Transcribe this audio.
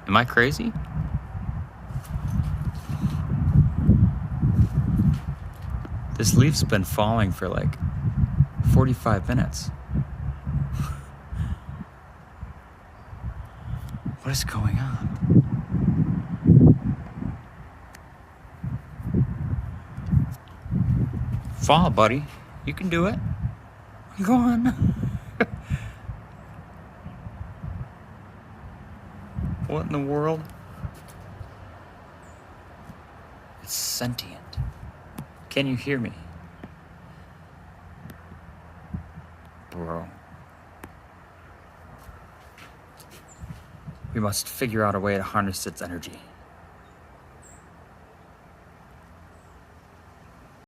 Am I crazy? This leaf's been falling for like 45 minutes. What is going on? Fall, buddy. You can do it. Go on. What in the world? It's sentient. Can you hear me? Bro. We must figure out a way to harness its energy.